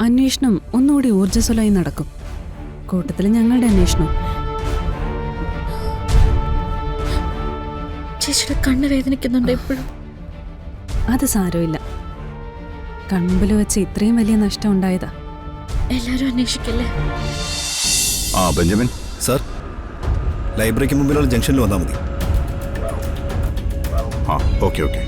അന്വേഷണം ഒന്നുകൂടി ഊർജ്ജസ്വലമായി നടക്കും. കൂട്ടത്തിൽ ഞങ്ങളുടെ അന്വേഷണം. ചേച്ചിയുടെ കണ്ണ് വേദനിക്കുന്നുണ്ട് എപ്പോഴും. അത് സാരമില്ല. കൺമുമ്പിൽ വെച്ച് ഇത്രയും വലിയ നഷ്ടം ഉണ്ടായതാ. എല്ലാരും അന്വേഷിക്കല്ലേ? ബെഞ്ചമിൻ സാർ, ലൈബ്രറിക്ക് മുമ്പിലുള്ള ജംഗ്ഷനിൽ വന്നാൽ മതി. Okay okay.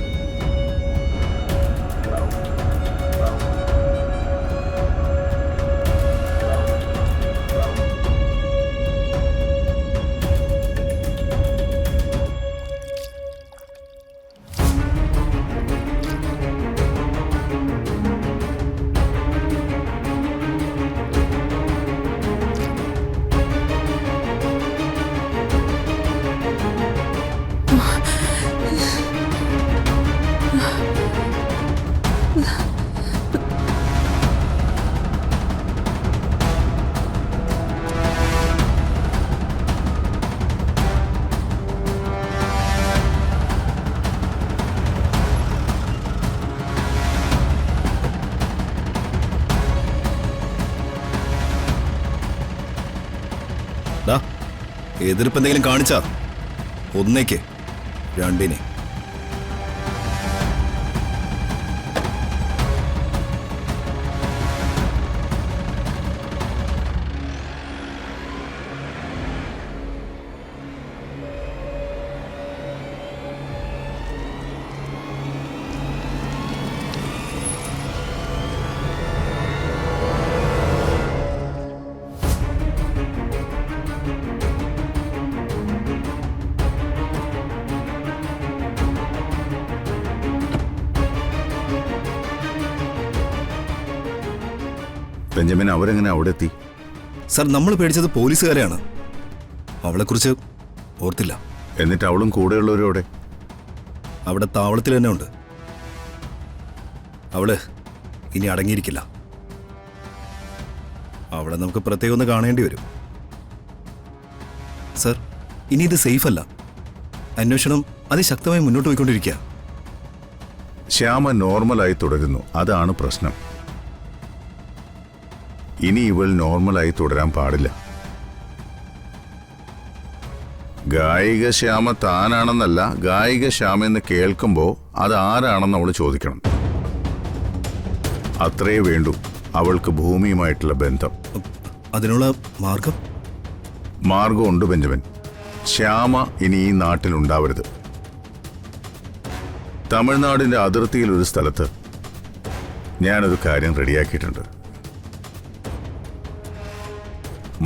എതിർപ്പ് എന്തെങ്കിലും കാണിച്ചാ ഒന്നേക്ക് രണ്ടിനെ. ബെഞ്ചമിൻ, അവരെങ്ങനെ അവിടെ എത്തി? സാർ, നമ്മൾ പേടിച്ചത് പോലീസുകാരെയാണ്. അവളെക്കുറിച്ച് ഓർത്തില്ല. എന്നിട്ട് അവളും കൂടെയുള്ളവരോടെ? അവിടെ താവളത്തിൽ തന്നെ ഉണ്ട്. അവള് ഇനി അടങ്ങിയിരിക്കില്ല. അവളെ നമുക്ക് പ്രത്യേകം ഒന്ന് കാണേണ്ടി വരും. സാർ, ഇനി ഇത് സേഫ് അല്ല. അന്വേഷണം അതിശക്തമായി മുന്നോട്ട് പോയിക്കൊണ്ടിരിക്കുക. ശ്യാമ നോർമലായി തുടരുന്നു, അതാണ് പ്രശ്നം. ഇനി ഇവൾ നോർമലായി തുടരാൻ പാടില്ല. ഗായിക ശ്യാമ താനാണെന്നല്ല, ഗായിക ശ്യാമ എന്ന് കേൾക്കുമ്പോൾ അത് ആരാണെന്ന് അവൾ ചോദിക്കണം. അത്രേ വേണ്ടൂ അവൾക്ക് ഭൂമിയുമായിട്ടുള്ള ബന്ധം. അതിനുള്ള മാർഗം? മാർഗമുണ്ട് ബെഞ്ചമിൻ. ശ്യാമ ഇനി ഈ നാട്ടിലുണ്ടാവരുത്. തമിഴ്നാടിന്റെ അതിർത്തിയിൽ ഒരു സ്ഥലത്ത് ഞാനൊരു കാര്യം റെഡിയാക്കിയിട്ടുണ്ട്.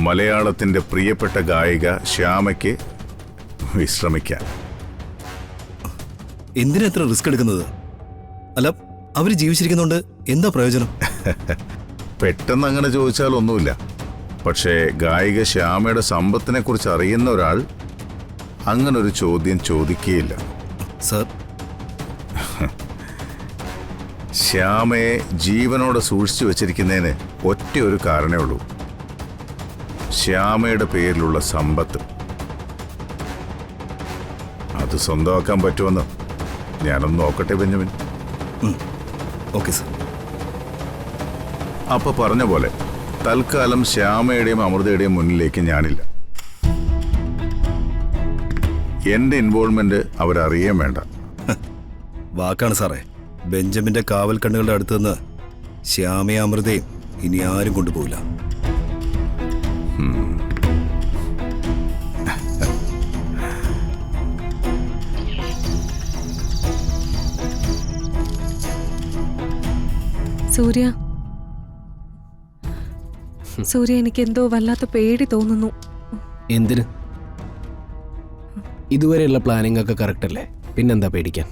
മലയാളത്തിന്റെ പ്രിയപ്പെട്ട ഗായിക ശ്യാമയ്ക്ക് വിശ്രമിക്കാൻ. എന്തിനാ എത്ര റിസ്ക് എടുക്കുന്നത്? അല്ല, അവര് ജീവിച്ചിരിക്കുന്നോണ്ട് എന്താ പ്രയോജനം? പെട്ടെന്ന് അങ്ങനെ ചോദിച്ചാൽ ഒന്നുമില്ല. പക്ഷേ ഗായിക ശ്യാമയുടെ സമ്പത്തിനെ കുറിച്ച് അറിയുന്ന ഒരാൾ അങ്ങനൊരു ചോദ്യം ചോദിക്കുകയില്ല. സാർ, ശ്യാമയെ ജീവനോടെ സൂക്ഷിച്ചു വച്ചിരിക്കുന്നതിന് ഒറ്റയൊരു കാരണമേ ഉള്ളൂ. ശ്യാമയുടെ പേരിലുള്ള സമ്പത്ത്. അത് സ്വന്തമാക്കാൻ പറ്റുമെന്ന് ഞാനൊന്ന് നോക്കട്ടെ ബെഞ്ചമിൻ. Okay sir. അപ്പൊ പറഞ്ഞ പോലെ തൽക്കാലം ശ്യാമയുടെയും അമൃതയുടെയും മുന്നിലേക്ക് ഞാനില്ല. എന്റെ ഇൻവോൾവ്മെന്റ് അവരറിയാൻ വേണ്ട. വാക്കാണ് സാറേ. ബെഞ്ചമിന്റെ കാവൽ കണ്ണുകളുടെ അടുത്ത് നിന്ന് ശ്യാമയും അമൃതയും ഇനി ആരും കൊണ്ടുപോകില്ല. സൂര്യ, എനിക്ക് എന്തോ വല്ലാത്ത പേടി തോന്നുന്നു. എന്തിന്? ഇതുവരെയുള്ള പ്ലാനിംഗ് ഒക്കെ കറക്റ്റ് അല്ലേ? പിന്നെന്താ പേടിക്കാൻ?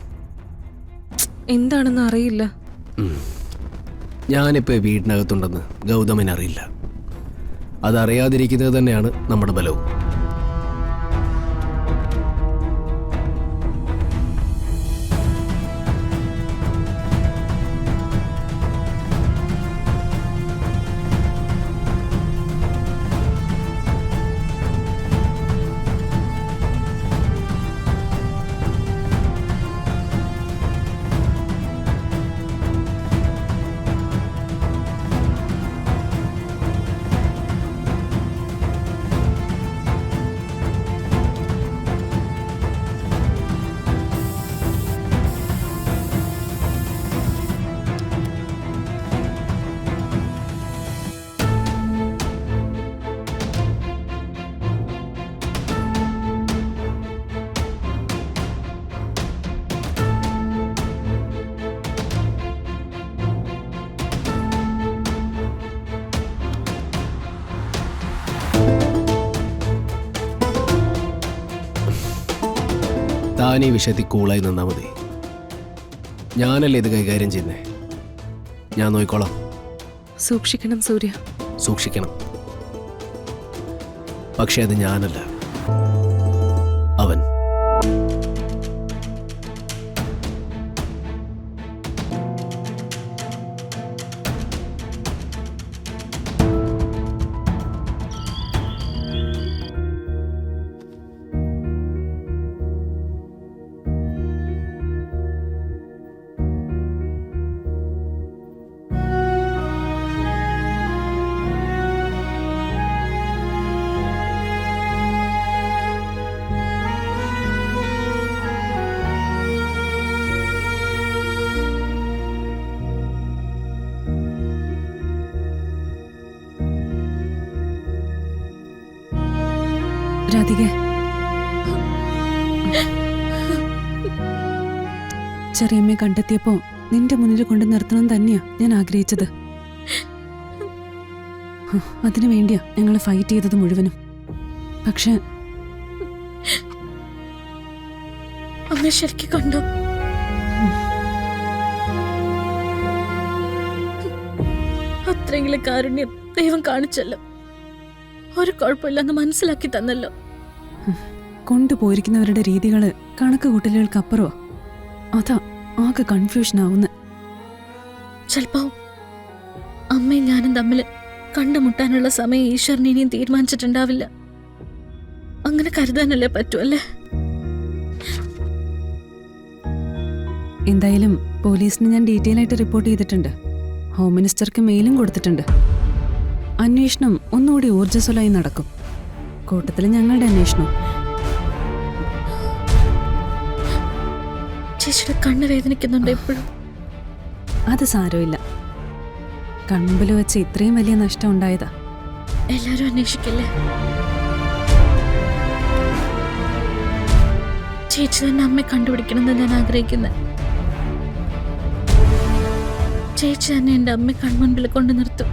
എന്താണെന്ന് അറിയില്ല. ഞാനിപ്പോൾ വീടിനകത്തുണ്ടെന്ന് ഗൗതമൻ അറിയില്ല. അതറിയാതിരിക്കുന്നത് തന്നെയാണ് നമ്മുടെ ബലവും. താൻ ഈ വിഷയത്തിൽ കൂളായി നിന്നാ മതി. ഞാനല്ലേ ഇത് കൈകാര്യം ചെയ്യുന്നേ. ഞാൻ നോക്കിക്കോളാം. സൂക്ഷിക്കണം സൂര്യ. സൂക്ഷിക്കണം. പക്ഷെ അത് ഞാനല്ല, അവൻ. രാധികെ, ചെറിയമ്മയെ കണ്ടെത്തിയപ്പോ നിന്റെ മുന്നിൽ കൊണ്ട് നിർത്തണം തന്നെയാ ഞാൻ ആഗ്രഹിച്ചത്. അതിനു വേണ്ടിയാ ഞങ്ങൾ ഫൈറ്റ് ചെയ്തത് മുഴുവനും. പക്ഷെ അമ്മ ശരിക്കും കണ്ടോ? അത്രയെങ്കിലും കാരുണ്യം ദൈവം കാണിച്ചല്ലോ. ഒരു കുഴപ്പമില്ലെന്ന് മനസ്സിലാക്കി തന്നല്ലോ. കൊണ്ടുപോയിരിക്കുന്നവരുടെ രീതികള് കണക്ക് കൂട്ടലുകൾക്കപ്പുറോ. അതാ ആകെ കൺഫ്യൂഷൻ ആവുന്ന. ചിലപ്പോ അമ്മയും ഞാനും തമ്മിൽ കണ്ടുമുട്ടാനുള്ള സമയം ഈശ്വരൻ ഇനിയും തീരുമാനിച്ചിട്ടുണ്ടാവില്ല. അങ്ങനെ കരുതാനല്ലേ പറ്റുമല്ലേ? എന്തായാലും പോലീസിന് ഞാൻ ഡീറ്റെയിൽ ആയിട്ട് റിപ്പോർട്ട് ചെയ്തിട്ടുണ്ട്. ഹോം മിനിസ്റ്റർക്ക് മെയിലും കൊടുത്തിട്ടുണ്ട്. അന്വേഷണം ഒന്നുകൂടി ഊർജ്ജസ്വലമായി നടക്കും. കൂട്ടത്തിൽ ഞങ്ങളുടെ അന്വേഷണം. ചേച്ചിയുടെ കണ്ണ് വേദനിക്കുന്നുണ്ട് എപ്പോഴും. അത് സാരമില്ല. കൺമുമ്പിൽ വെച്ച് ഇത്രയും വലിയ നഷ്ടം ഉണ്ടായതാ. എല്ലാരും അന്വേഷിക്കല്ലേ? ചേച്ചി തന്നെ അമ്മയെ കണ്ടുപിടിക്കണമെന്ന് ഞാൻ ആഗ്രഹിക്കുന്നത്. ചേച്ചി തന്നെ എന്റെ അമ്മയെ കൺമുൻപിൽ കൊണ്ടു നിർത്തും.